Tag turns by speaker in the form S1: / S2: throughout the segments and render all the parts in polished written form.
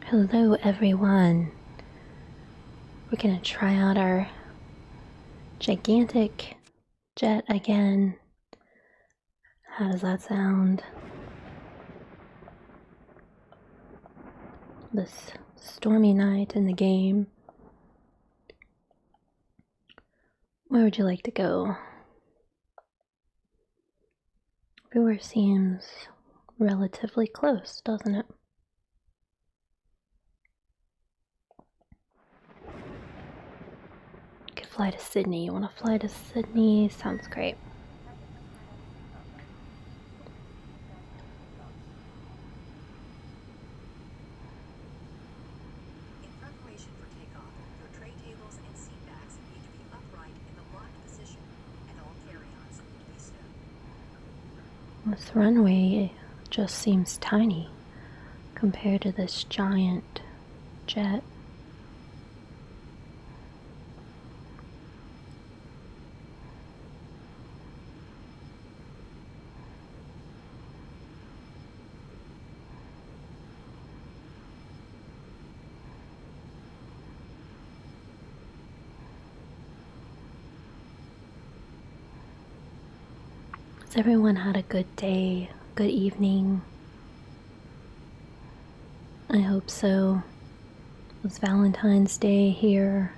S1: Hello, everyone. We're gonna try out our gigantic jet again. How does that sound? This stormy night in the game. Where would you like to go? Everywhere seems relatively close, doesn't it? Could fly to Sydney. You want to fly to Sydney? Sounds great.
S2: In preparation for takeoff, your tray tables and seat backs need to be upright in the locked position, and all carry-ons need to be stowed.
S1: This runway just seems tiny compared to this giant jet. Has everyone had a good day, good evening? I hope so. It was Valentine's Day here.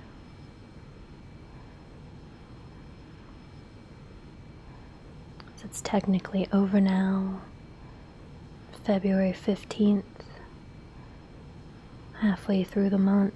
S1: It's technically over now. February 15th. Halfway through the month.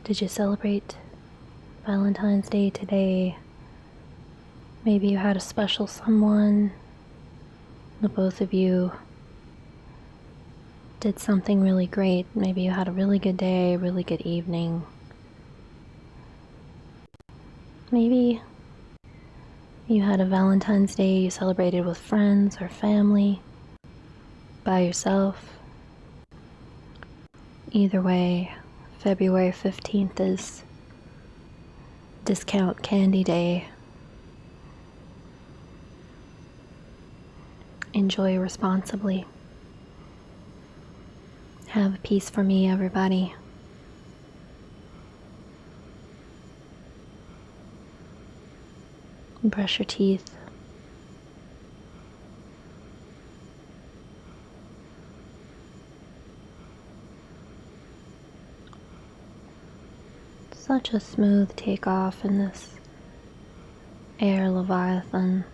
S1: Did you celebrate Valentine's Day today? Maybe you had a special someone. The both of you did something really great. Maybe you had a really good day, really good evening. Maybe you had a Valentine's Day you celebrated with friends or family, by yourself. Either way, February 15th is Discount Candy Day. Enjoy responsibly. Have a piece for me, everybody. Brush your teeth. Such a smooth takeoff in this Air Leviathan.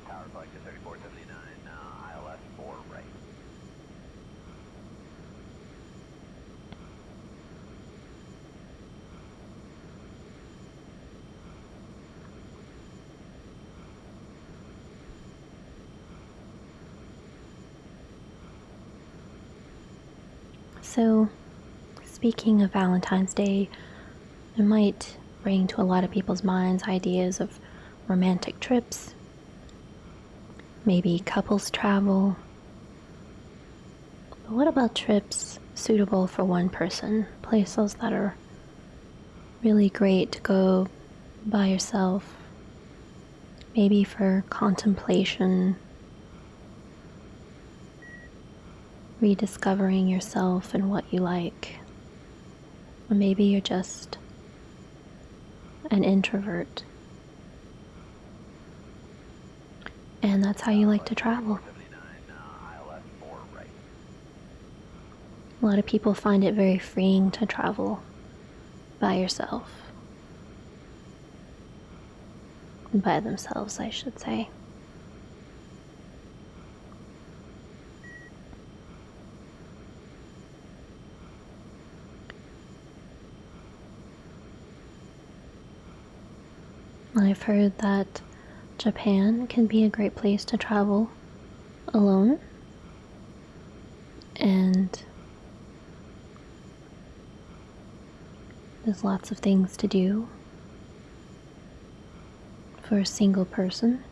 S3: Tower flight to 3479, ILS 4 right.
S1: So, speaking of Valentine's Day, it might bring to a lot of people's minds ideas of romantic trips, maybe couples travel. But what about trips suitable for one person? Places that are really great to go by yourself, maybe for contemplation, rediscovering yourself and what you like. Or maybe you're just an introvert. And that's how you like to travel.
S3: 479, ILS 4 right.
S1: A lot of people find it very freeing to travel by yourself. By themselves, I should say. I've heard that Japan can be a great place to travel alone. And there's lots of things to do for a single person.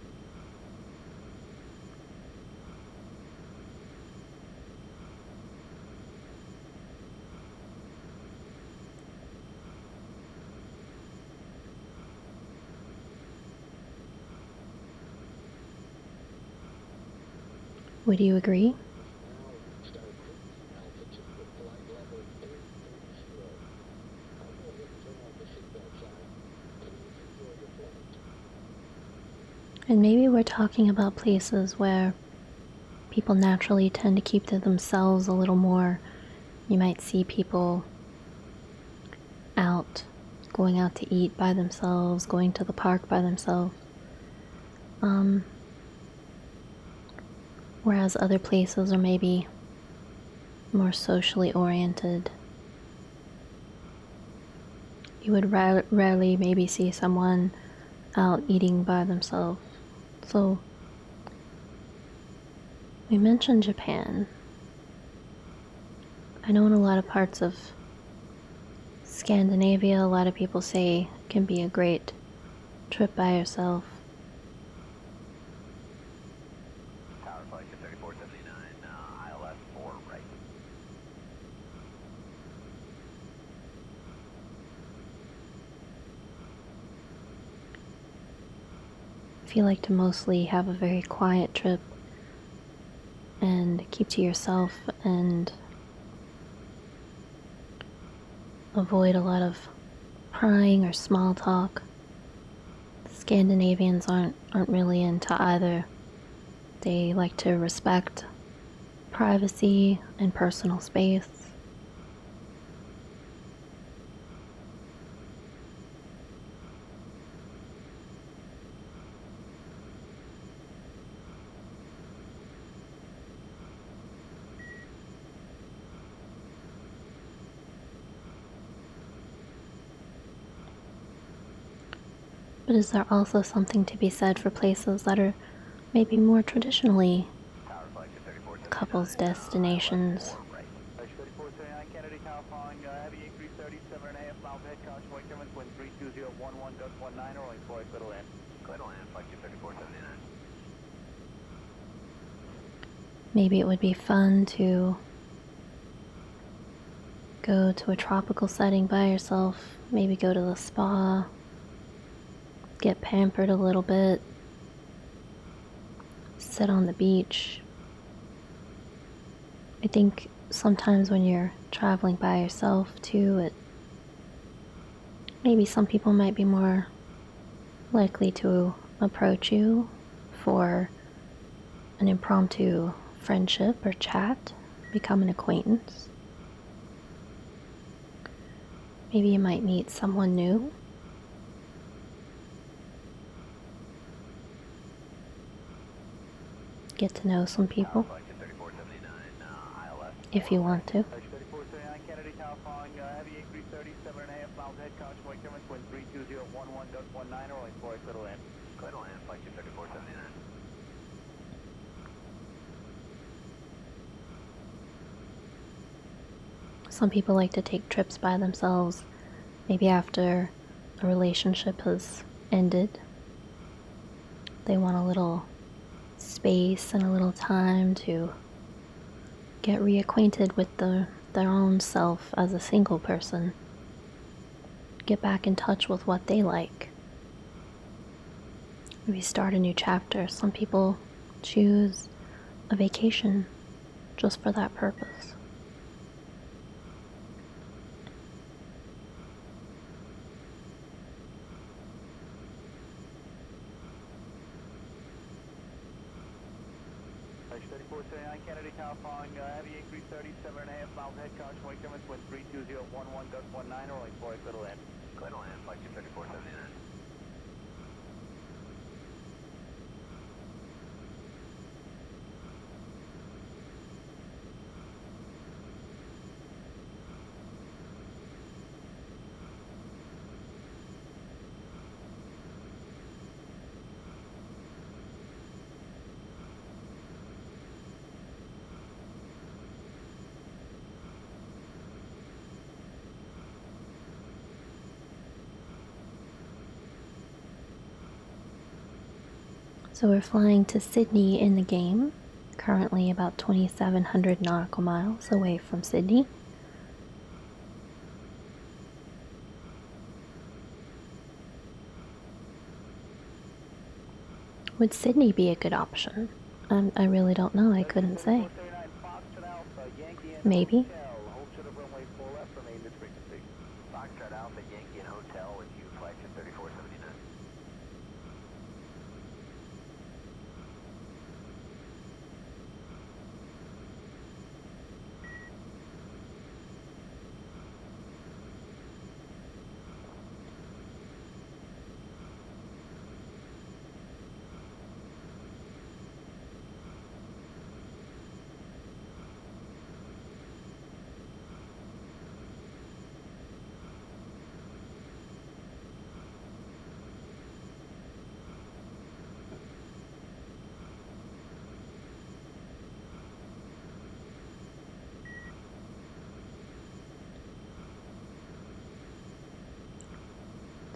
S1: Would you agree? And maybe we're talking about places where people naturally tend to keep to themselves a little more. You might see people out, going out to eat by themselves, going to the park by themselves. Whereas other places are maybe more socially oriented. You would rarely maybe see someone out eating by themselves. So, we mentioned Japan. I know in a lot of parts of Scandinavia, a lot of people say it can be a great trip by yourself.
S3: Tower flight to 3479, ILS 4 right.
S1: If you like to mostly have a very quiet trip and keep to yourself and avoid a lot of prying or small talk, Scandinavians aren't really into either. They like to respect privacy and personal space. But is there also something to be said for places that are maybe more traditionally
S3: Tower flight to 3479,
S1: couples' destinations?
S3: 4 right.
S4: 3479 Kennedy Tower following heavy increase 37.5 miles ahead, caution wake wind 32011.19, rolling for a clear to land.
S3: Clear to land, flight to 3479.
S1: Maybe it would be fun to go to a tropical setting by yourself, maybe go to the spa, get pampered a little bit, sit on the beach. I think sometimes when you're traveling by yourself too, maybe some people might be more likely to approach you for an impromptu friendship or chat, become an acquaintance. Maybe you might meet someone new. Get to know some people
S3: Tower flight to 3479, ILS
S1: if you want to.
S4: 3479 Kennedy Tower following heavy increase 37.5 miles ahead, caution wake wind 32011.19, rolling for a clear to land.
S3: Clear to land, flight to 3479.
S1: Some people like to take trips by themselves, maybe after a relationship has ended. They want a little space and a little time to get reacquainted with their own self as a single person. Get back in touch with what they like. Maybe start a new chapter. Some people choose a vacation just for that purpose.
S4: 3439 Kennedy Tower following heavy increase 37.5 miles ahead, caution wake currents, wind 32011 gust 19, rolling 4, clear to land.
S3: Clear to land, flight 23479.
S1: So we're flying to Sydney in the game, currently about 2,700 nautical miles away from Sydney. Would Sydney be a good option? I really don't know, I couldn't say.
S4: 3439 Foxtrot Alpha, Yankee and
S1: Maybe.
S4: Hotel, hold short of runway 4 left, remain this frequency.
S3: Foxtrot Alpha, Yankee and Hotel with you, flight 23479.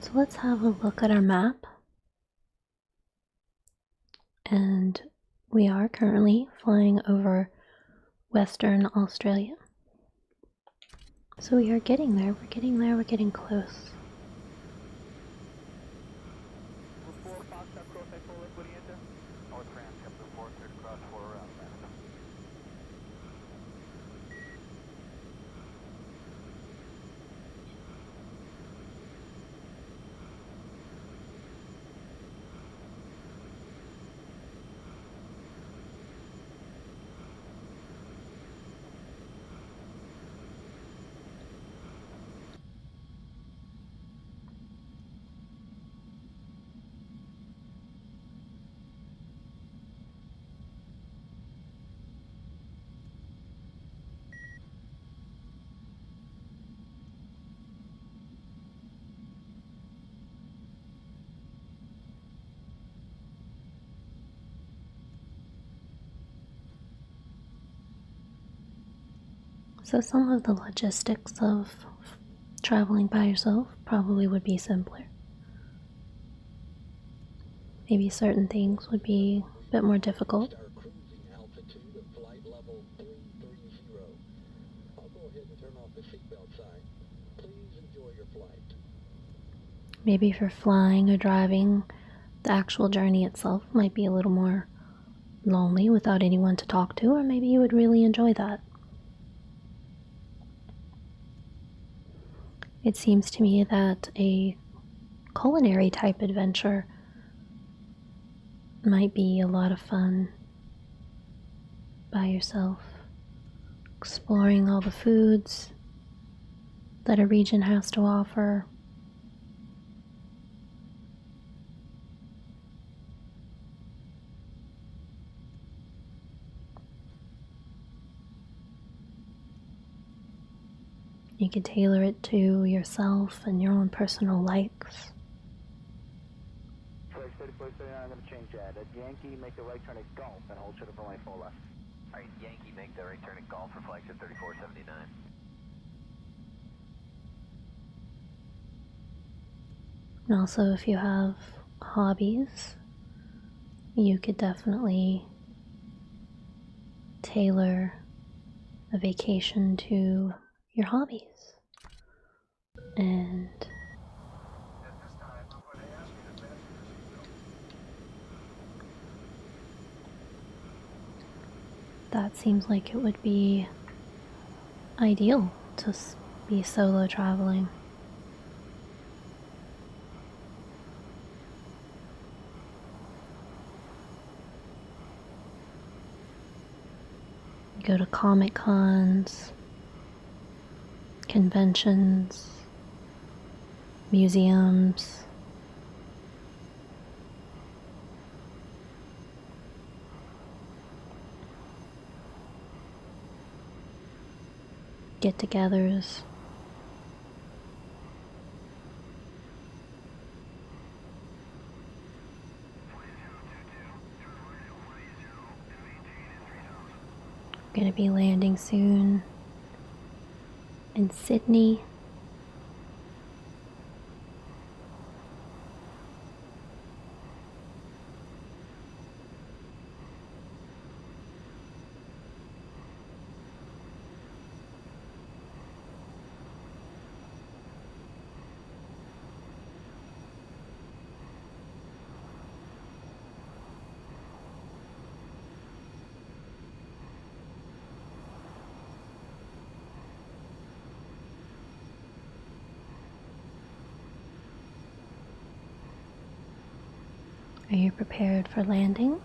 S1: So let's have a look at our map. And we are currently flying over Western Australia. So we are getting there, we're getting there, we're getting close.
S4: Blue 4, Foxtrot, cross 4 left, what do you enter?
S3: North France, Blue 4, cleared across 4 around Alaska.
S1: So some of the logistics of traveling by yourself probably would be simpler. Maybe certain things would be a bit more difficult.
S5: Start cruising altitude of flight level 330. I'll go ahead and turn off the seatbelt sign. Please enjoy your flight.
S1: Maybe if you're flying or driving, the actual journey itself might be a little more lonely without anyone to talk to, or maybe you would really enjoy that. It seems to me that a culinary type adventure might be a lot of fun by yourself, exploring all the foods that a region has to offer. You can tailor it to yourself and your own personal likes.
S4: Flight 3439, I'm going to change that. At Yankee, make a right turn at Golf and hold short of runway 4 left.
S3: Alright, Yankee, make the right turn at Golf for flight 23479.
S1: And also, if you have hobbies, you could definitely tailor a vacation to your hobbies. And that seems like it would be ideal to be solo traveling. go to Comic Cons, conventions, museums. Get-togethers. Gonna be landing soon in Sydney. Are you prepared for landing?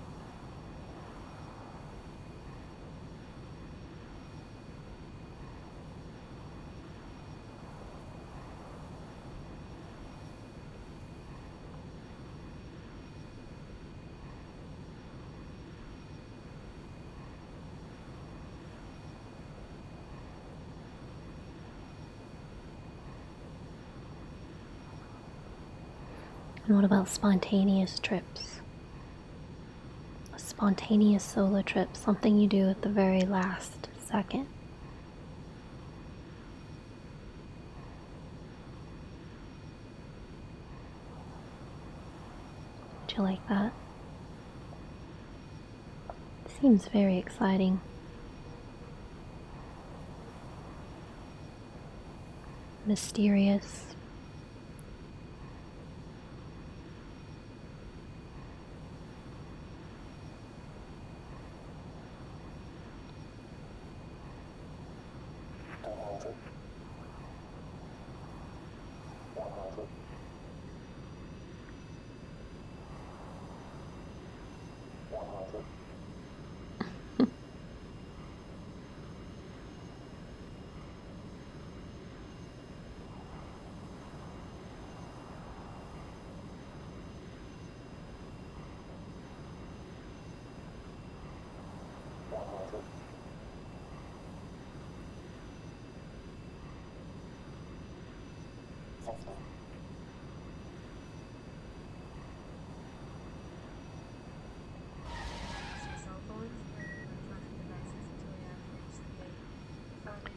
S1: And what about spontaneous trips? A spontaneous solo trip, something you do at the very last second. Would you like that? Seems very exciting. Mysterious.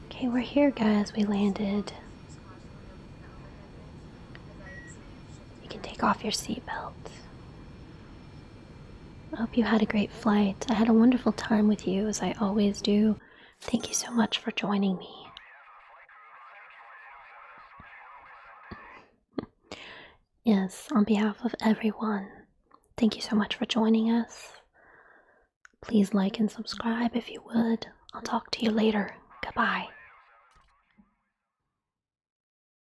S1: Okay, we're here, guys. We landed. You can take off your seatbelt. I hope you had a great flight. I had a wonderful time with you, as I always do. Thank you so much for joining me. Yes, on behalf of everyone, thank you so much for joining us. Please like and subscribe if you would. I'll talk to you later. Goodbye.